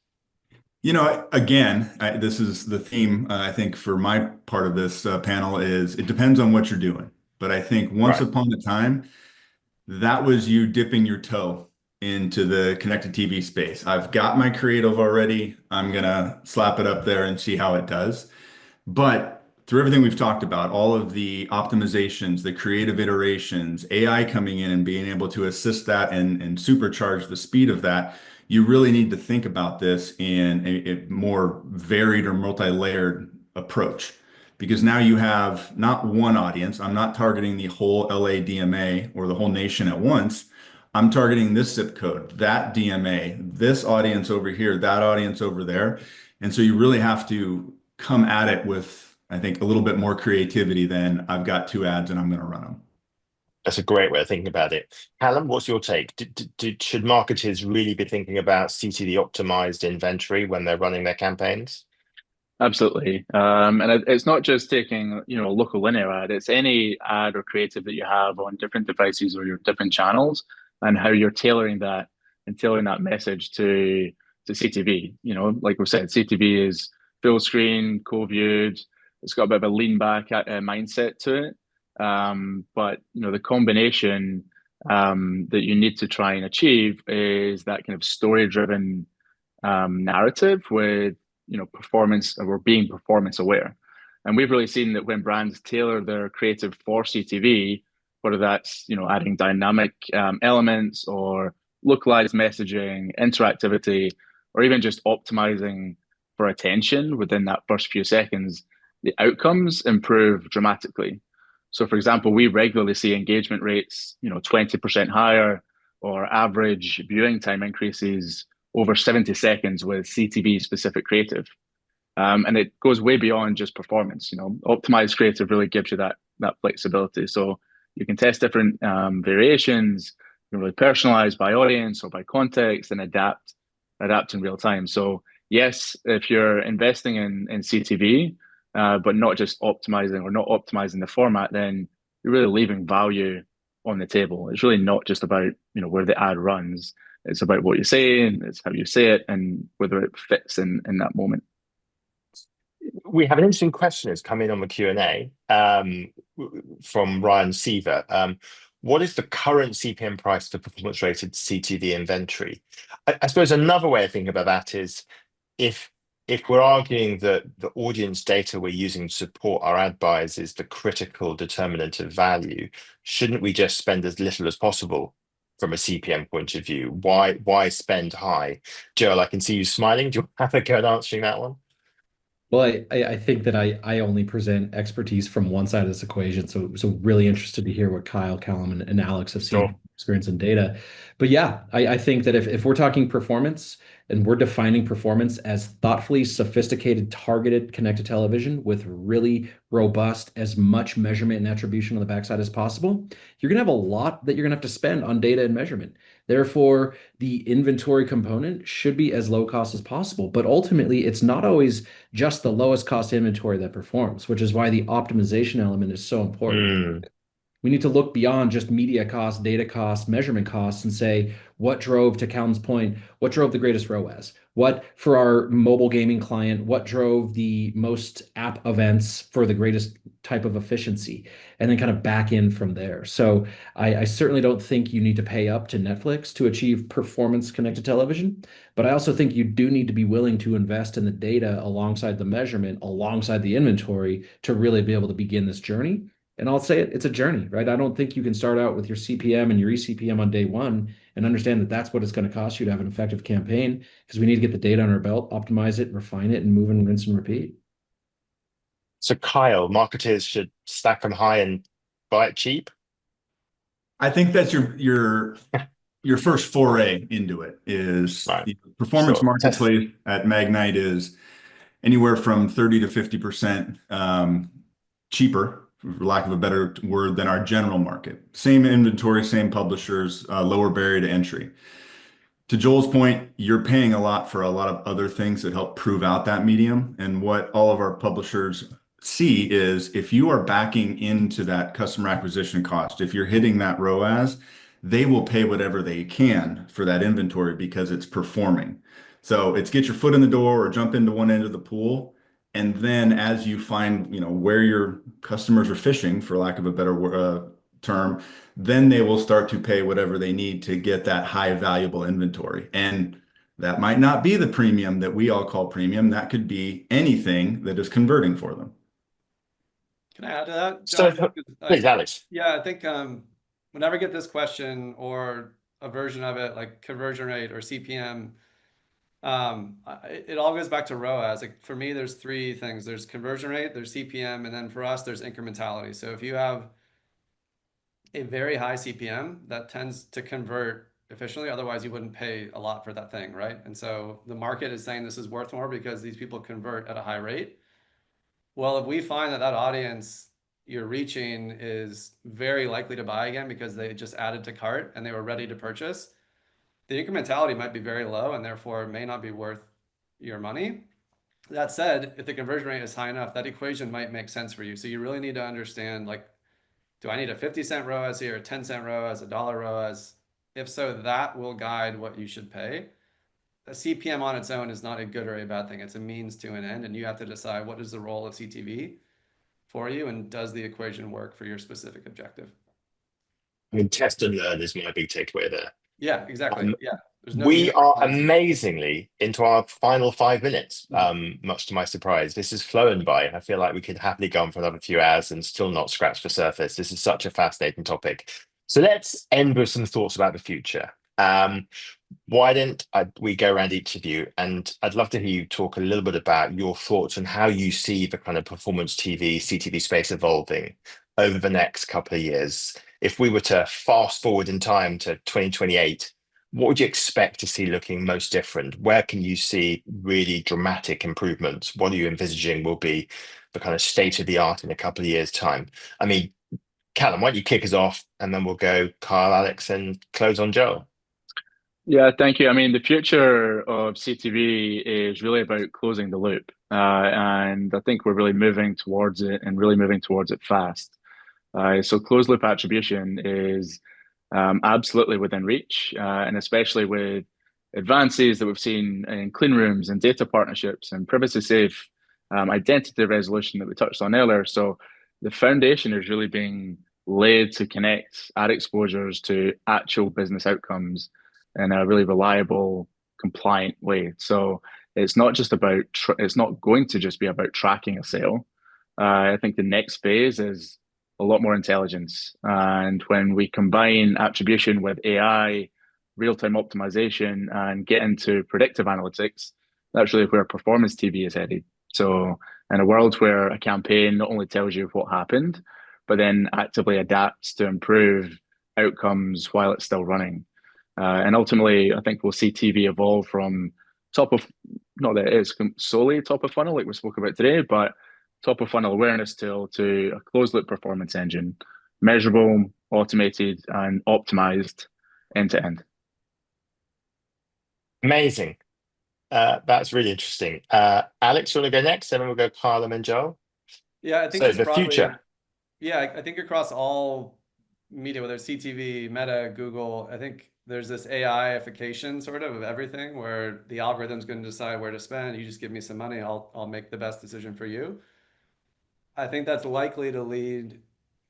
again, this is the theme, I think, for my part of this panel is it depends on what you're doing. But I think once Right. upon a time, that was you dipping your toe into the connected TV space. I've got my creative already. I'm gonna slap it up there and see how it does. But through everything we've talked about, all of the optimizations, the creative iterations, AI coming in and being able to assist that and supercharge the speed of that, you really need to think about this in a more varied or multi-layered approach. Because now you have not one audience. I'm not targeting the whole LA DMA or the whole nation at once. I'm targeting this zip code, that DMA, this audience over here, that audience over there. And so you really have to come at it with, I think, a little bit more creativity than I've got two ads and I'm going to run them. That's a great way of thinking about it. Callum, what's your take? Should marketers really be thinking about CTV optimized inventory when they're running their campaigns? Absolutely. It's not just taking, a local linear ad, it's any ad or creative that you have on different devices or your different channels and how you're tailoring that and tailoring that message to CTV. Like we said, CTV is full screen, co-viewed. It's got a bit of a lean back mindset to it. But the combination that you need to try and achieve is that kind of story driven narrative with performance, or being performance aware. And we've really seen that when brands tailor their creative for CTV, whether that's adding dynamic elements or localized messaging, interactivity, or even just optimizing for attention within that first few seconds, the outcomes improve dramatically. So, for example, we regularly see engagement rates 20% higher, or average viewing time increases over 70 seconds with CTV specific creative. And it goes way beyond just performance. Optimized creative really gives you that flexibility. So you can test different variations, you can really personalize by audience or by context and adapt in real time. So yes, if you're investing in CTV, but not just optimizing or not optimizing the format, then you're really leaving value on the table. It's really not just about where the ad runs. It's about what you say, and it's how you say it, and whether it fits in that moment. We have an interesting question that's come in on the Q&A from Ryan Seaver. What is the current CPM price for performance-rated CTV inventory? I suppose another way of thinking about that is if we're arguing that the audience data we're using to support our ad buys is the critical determinant of value, shouldn't we just spend as little as possible from a CPM point of view? Why spend high? Joel, I can see you smiling. Do you have a go at answering that one? Well, I think that I only present expertise from one side of this equation. So really interested to hear what Kyle, Callum, and Alex have seen Sure. from experience and data. But yeah, I think that if we're talking performance and we're defining performance as thoughtfully sophisticated, targeted connected television with really robust, as much measurement and attribution on the backside as possible, you're gonna have a lot that you're gonna have to spend on data and measurement. Therefore, the inventory component should be as low cost as possible. But ultimately, it's not always just the lowest cost inventory that performs, which is why the optimization element is so important. Mm. We need to look beyond just media costs, data costs, measurement costs, and say, what drove, to Calum's point, what drove the greatest ROAS? What, for our mobile gaming client, what drove the most app events for the greatest type of efficiency? And then kind of back in from there. So I certainly don't think you need to pay up to Netflix to achieve performance connected television. But I also think you do need to be willing to invest in the data alongside the measurement, alongside the inventory to really be able to begin this journey. And I'll say it's a journey, right? I don't think you can start out with your CPM and your eCPM on day one and understand that that's what it's going to cost you to have an effective campaign, because we need to get the data on our belt, optimize it, refine it, and move and rinse and repeat. So Kyle, marketers should stack them high and buy it cheap? I think that's your your first foray into it is Right. the performance Sure. marketplace at Magnite is anywhere from 30 to 50% cheaper, for lack of a better word, than our general market. Same inventory, same publishers, lower barrier to entry. To Joel's point, you're paying a lot for a lot of other things that help prove out that medium. And what all of our publishers see is if you are backing into that customer acquisition cost, if you're hitting that ROAS, they will pay whatever they can for that inventory because it's performing. So it's get your foot in the door or jump into one end of the pool. And then as you find, where your customers are fishing, for lack of a better term, then they will start to pay whatever they need to get that high valuable inventory. And that might not be the premium that we all call premium. That could be anything that is converting for them. Can I add to that, So, John? please, Alex. Yeah, I think whenever I get this question or a version of it, like conversion rate or CPM, it all goes back to ROAS. Like for me, there's three things. There's conversion rate, there's CPM, and then for us, there's incrementality. So if you have a very high CPM, that tends to convert efficiently. Otherwise, you wouldn't pay a lot for that thing, right? And so the market is saying this is worth more because these people convert at a high rate. Well, if we find that audience you're reaching is very likely to buy again because they just added to cart and they were ready to purchase, the incrementality might be very low and therefore may not be worth your money. That said, if the conversion rate is high enough, that equation might make sense for you. So you really need to understand, like, do I need a 50-cent ROAS here, a 10-cent ROAS, a dollar ROAS? If so, that will guide what you should pay. A CPM on its own is not a good or a bad thing. It's a means to an end, and you have to decide what is the role of CTV for you, and does the equation work for your specific objective? I mean, test and learn is my big takeaway there. Yeah, exactly. Yeah. There's no We are unicorn. amazingly into our final 5 minutes, much to my surprise. This has flown by. I feel like we could happily go on for another few hours and still not scratch the surface. This is such a fascinating topic. So let's end with some thoughts about the future. Why don't we go around each of you, and I'd love to hear you talk a little bit about your thoughts on how you see the kind of performance TV, CTV space evolving over the next couple of years. If we were to fast forward in time to 2028, what would you expect to see looking most different? Where can you see really dramatic improvements? What are you envisaging will be the kind of state of the art in a couple of years' time? I mean, Callum, why don't you kick us off, and then we'll go Kyle, Alex, and close on Joel. Yeah, thank you. I mean, the future of CTV is really about closing the loop. And I think we're really moving towards it and really moving towards it fast. So closed loop attribution is absolutely within reach, and especially with advances that we've seen in clean rooms and data partnerships and privacy safe identity resolution that we touched on earlier. So the foundation is really being laid to connect ad exposures to actual business outcomes in a really reliable, compliant way. So it's not just about, it's not going to just be about tracking a sale. I think the next phase is a lot more intelligence. And when we combine attribution with AI, real-time optimization, and get into predictive analytics, that's really where performance TV is headed. So in a world where a campaign not only tells you what happened, but then actively adapts to improve outcomes while it's still running. And ultimately, I think we'll see TV evolve from top of, not that it is solely top of funnel like we spoke about today, but top of funnel awareness tool to a closed loop performance engine, measurable, automated, and optimized end to end. Amazing. That's really interesting. Alex, you want to go next? And then we'll go Kyle and Joel. Yeah, I think So just the broadly, future. yeah, I think across all media, whether it's CTV, Meta, Google, I think there's this AI-ification sort of everything where the algorithm's going to decide where to spend. You just give me some money, I'll make the best decision for you. I think that's likely to lead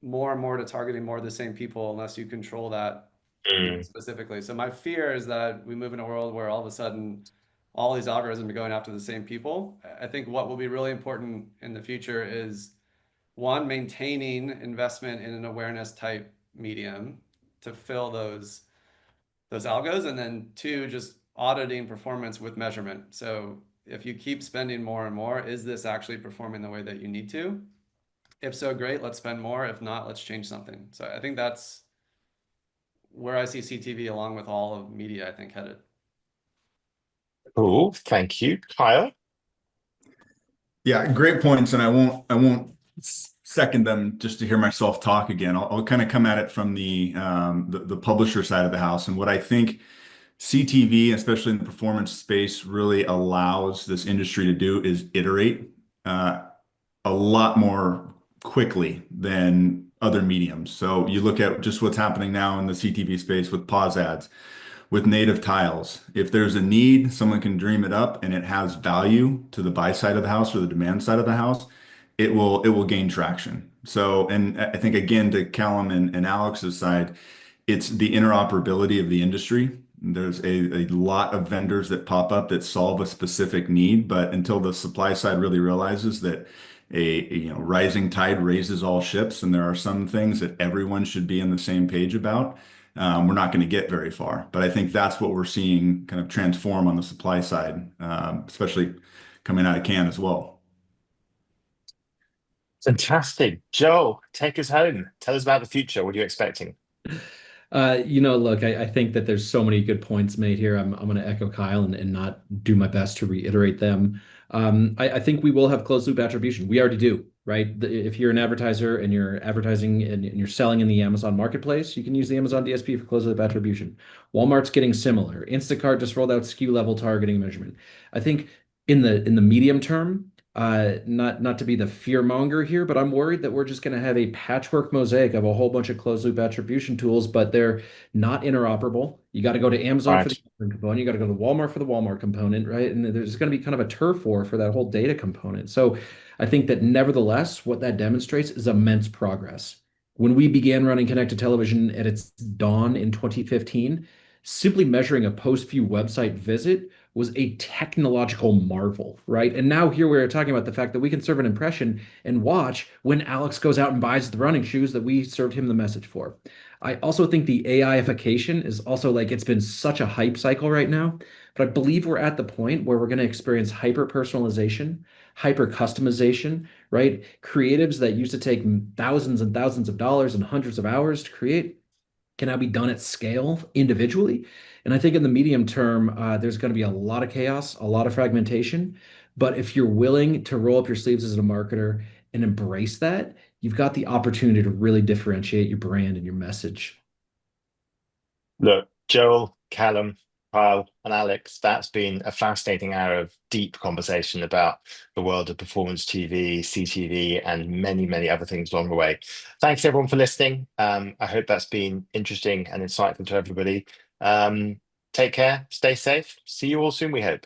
more and more to targeting more of the same people unless you control that specifically. So my fear is that we move in a world where all of a sudden all these algorithms are going after the same people. I think what will be really important in the future is, one, maintaining investment in an awareness type medium to fill those algos, and then two, just auditing performance with measurement. So if you keep spending more and more, is this actually performing the way that you need to? If so, great, let's spend more. If not, let's change something. So I think that's where I see CTV along with all of media, I think, headed. Cool, thank you. Kyle? Yeah, great points, and I won't second them just to hear myself talk again. I'll kind of come at it from the publisher side of the house, and what I think CTV, especially in the performance space, really allows this industry to do is iterate a lot more quickly than other mediums. So you look at just what's happening now in the CTV space with pause ads, with native tiles. If there's a need, someone can dream it up and it has value to the buy side of the house or the demand side of the house, it will gain traction. So, and I think again, to Callum and Alex's side, it's the interoperability of the industry. There's a lot of vendors that pop up that solve a specific need, but until the supply side really realizes that rising tide raises all ships, and there are some things that everyone should be on the same page about, we're not going to get very far. But I think that's what we're seeing kind of transform on the supply side, especially coming out of Cannes as well. Fantastic. Joel, take us home. Tell us about the future. What are you expecting? Look, I think that there's so many good points made here. I'm going to echo Kyle and not do my best to reiterate them. I think we will have closed loop attribution. We already do, right? If you're an advertiser and you're advertising and you're selling in the Amazon marketplace, you can use the Amazon DSP for closed loop attribution. Walmart's getting similar. Instacart just rolled out SKU level targeting measurement. I think in the medium term, not to be the fear monger here, but I'm worried that we're just going to have a patchwork mosaic of a whole bunch of closed loop attribution tools, but they're not interoperable. You got to go to Amazon for the Amazon component. You got to go to Walmart for the Walmart component, right? And there's going to be kind of a turf war for that whole data component. So I think that nevertheless, what that demonstrates is immense progress. When we began running connected television at its dawn in 2015, simply measuring a post-view website visit was a technological marvel, right? And now here we're talking about the fact that we can serve an impression and watch when Alex goes out and buys the running shoes that we served him the message for. I also think the AIification is also like it's been such a hype cycle right now, but I believe we're at the point where we're going to experience hyper personalization, hyper customization, right? Creatives that used to take thousands and thousands of dollars and hundreds of hours to create can now be done at scale individually. And I think in the medium term, there's going to be a lot of chaos, a lot of fragmentation. But if you're willing to roll up your sleeves as a marketer and embrace that, you've got the opportunity to really differentiate your brand and your message. Look, Joel, Callum, Kyle, and Alex, that's been a fascinating hour of deep conversation about the world of performance TV, CTV, and many, many other things along the way. Thanks everyone for listening. I hope that's been interesting and insightful to everybody. Take care, stay safe. See you all soon, we hope.